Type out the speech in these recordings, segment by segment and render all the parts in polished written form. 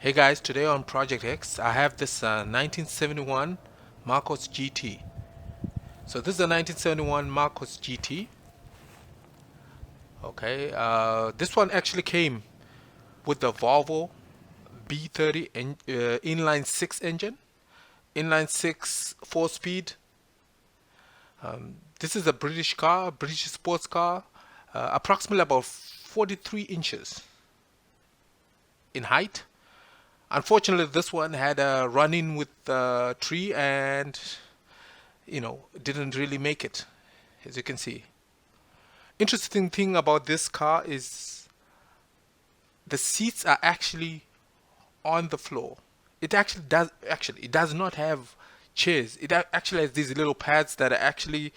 Hey guys, today on Project X, I have this 1971 Marcos GT. So this is a 1971 Marcos GT. Okay, this one actually came with the Volvo B30 inline six engine, inline six four-speed. This is a British car, British sports car, approximately about 43 inches in height. Unfortunately, this one had a run-in with a tree and didn't really make it, as you can see. Interesting thing about this car is the seats are actually on the floor. It does not have chairs. It actually has these little pads that are actually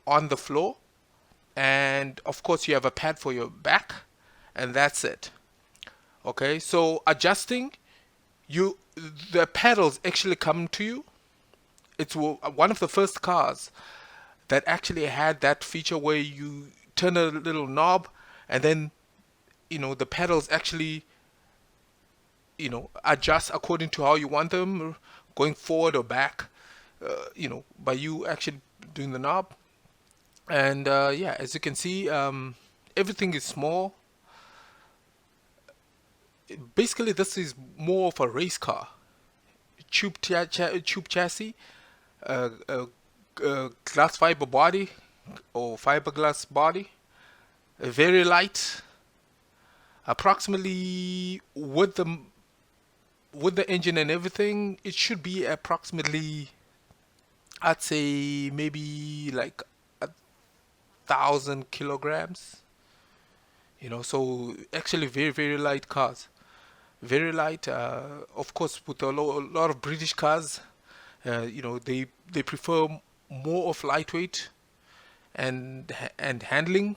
on the floor, and of course you have a pad for your back, and that's it. Okay, so adjusting, you the pedals actually come to you. It's one of the first cars that actually had that feature where you turn a little knob and then the pedals actually adjust according to how you want them, going forward or back, by you actually doing the knob. And yeah, as you can see, everything is small. Basically this is more of a race car. Tube chassis, glass fiber body or fiberglass body, very light, approximately with the engine and everything. It should be approximately, I'd say maybe like 1,000 kilograms. So actually very light cars, very light. Of course, with a lot of British cars, they prefer more of lightweight and handling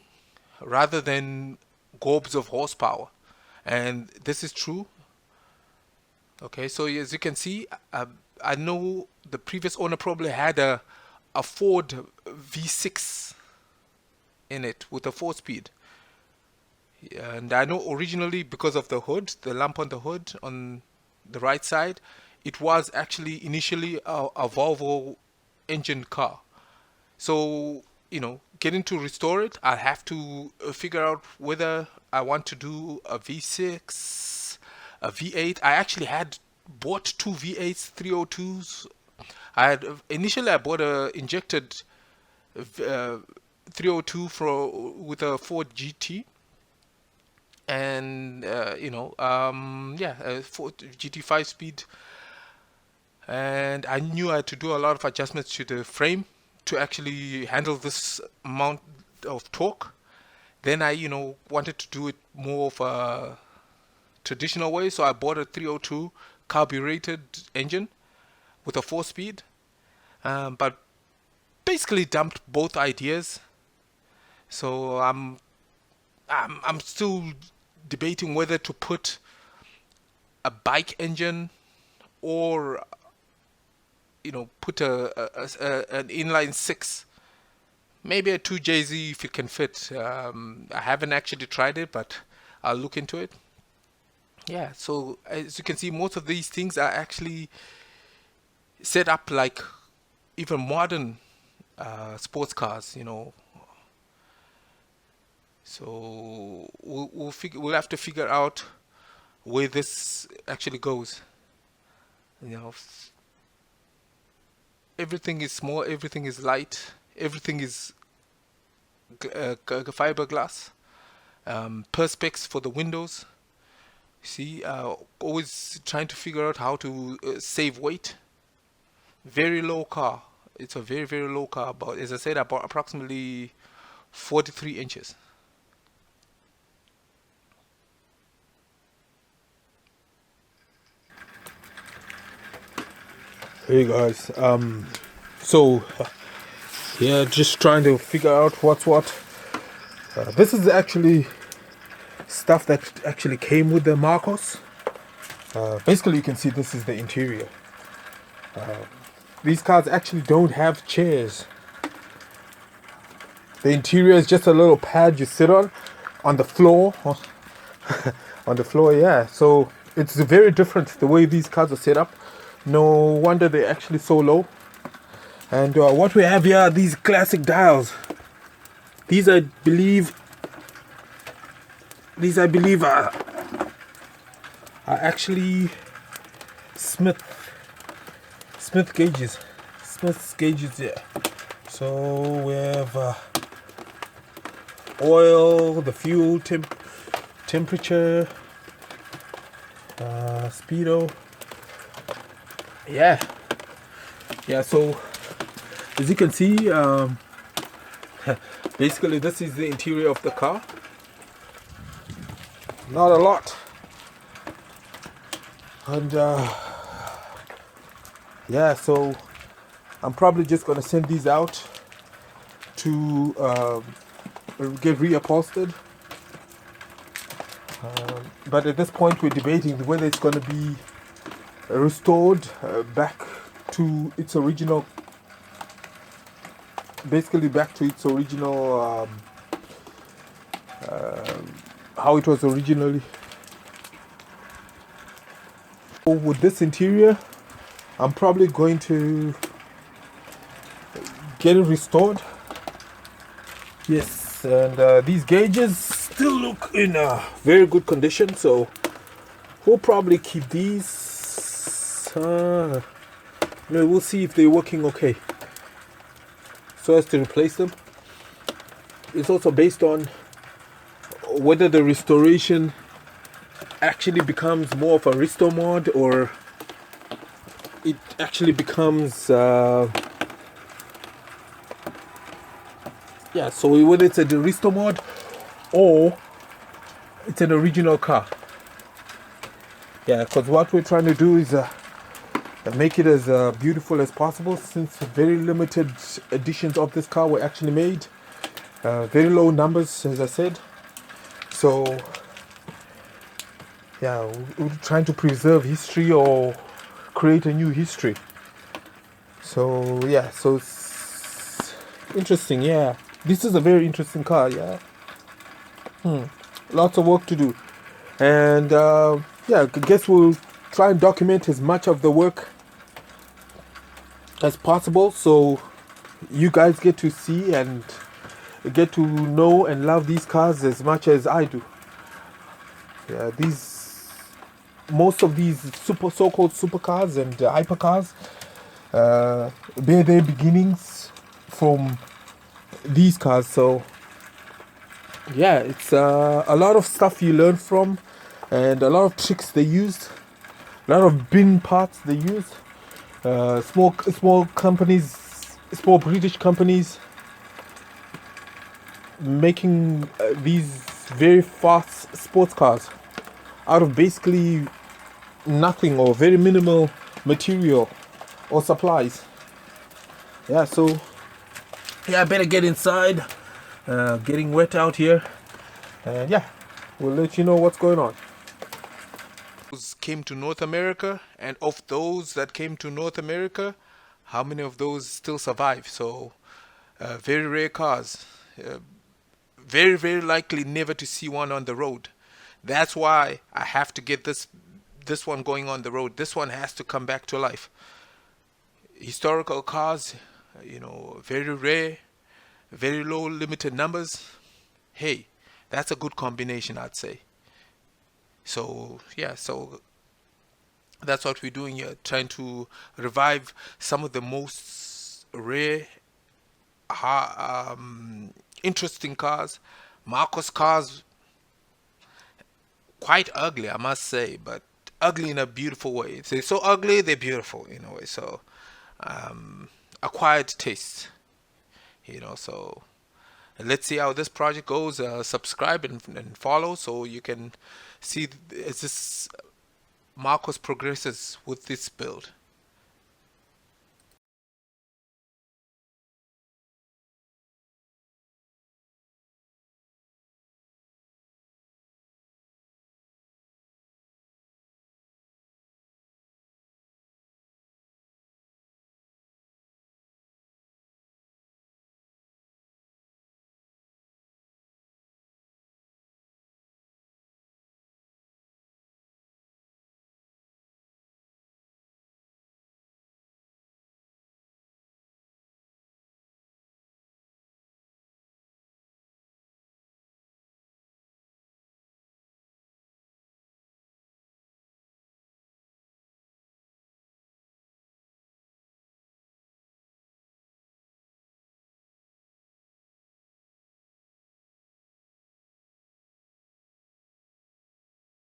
rather than gobs of horsepower, and this is true. Okay, so as you can see, I know the previous owner probably had a Ford V6 in it with a four-speed, and I know originally, because of the hood, the lamp on the hood on the right side, it was actually initially a Volvo engine car. So, getting to restore it, I have to figure out whether I want to do a V6, a V8. I actually had bought two V8s, 302s. I bought a injected 302 with a Ford GT, and yeah, a Ford GT 5-speed, and I knew I had to do a lot of adjustments to the frame to actually handle this amount of torque. Then I, wanted to do it more of a traditional way, so I bought a 302 carbureted engine with a four-speed, but basically dumped both ideas. So I'm still debating whether to put a bike engine or put an inline six, maybe a 2JZ if it can fit. I haven't actually tried it, but I'll look into it. Yeah, so as you can see, most of these things are actually set up like even modern sports cars. So we'll have to figure out where this actually goes. You know, everything is small, everything is light, everything is fiberglass. Perspex for the windows. See, always trying to figure out how to save weight. Very low car. It's a very low car. About, as I said, about approximately 43 inches. Hey guys, so yeah, just trying to figure out what's what. This is actually stuff that actually came with the Marcos. Basically, you can see this is the interior. These cars actually don't have chairs. The interior is just a little pad you sit on the floor. On the floor, yeah. So It's very different the way these cars are set up. No wonder they're actually so low. And what we have here are these classic dials. These I believe are actually Smith gauges. Smith's gauges, yeah. So we have oil, the fuel temperature, speedo. Yeah. So as you can see, basically this is the interior of the car. Not a lot. And yeah, so I'm probably just gonna send these out to get reupholstered. But at this point, we're debating whether it's gonna be restored back to its original, basically back to its original, how it was originally. So with this interior, I'm probably going to get it restored. Yes, and these gauges still look in very good condition, so we'll probably keep these. We'll see if they're working okay, so as to replace them. It's also based on whether the restoration actually becomes more of a restore mod, or it actually becomes so whether it's a restore mod or it's an original car. Because what we're trying to do is make it as beautiful as possible, since very limited editions of this car were actually made. Very low numbers, as I said. So we're trying to preserve history or create a new history. So so it's interesting. This is a very interesting car. Lots of work to do, and I guess we'll try and document as much of the work as possible, so you guys get to see and get to know and love these cars as much as I do. Most of these so-called supercars and hypercars bear their beginnings from these cars. So it's a lot of stuff you learn from, and a lot of tricks they used, a lot of bin parts they used. Small companies, small British companies, making these very fast sports cars out of basically nothing or very minimal material or supplies. So I better get inside. Getting wet out here, and we'll let you know what's going on. Those came to North America, and of those that came to North America, how many of those still survive? So very rare cars, very, very likely never to see one on the road. That's why I have to get this one going on the road. This one has to come back to life. Historical cars, very rare, very low limited numbers. Hey, that's a good combination, I'd say. So so that's what we're doing here, trying to revive some of the most rare, interesting cars. Marcos cars, quite ugly, I must say, but ugly in a beautiful way. They're so ugly, they're beautiful in a way. So acquired taste, so let's see how this project goes. Subscribe and follow, so you can see as this Marcos progresses with this build.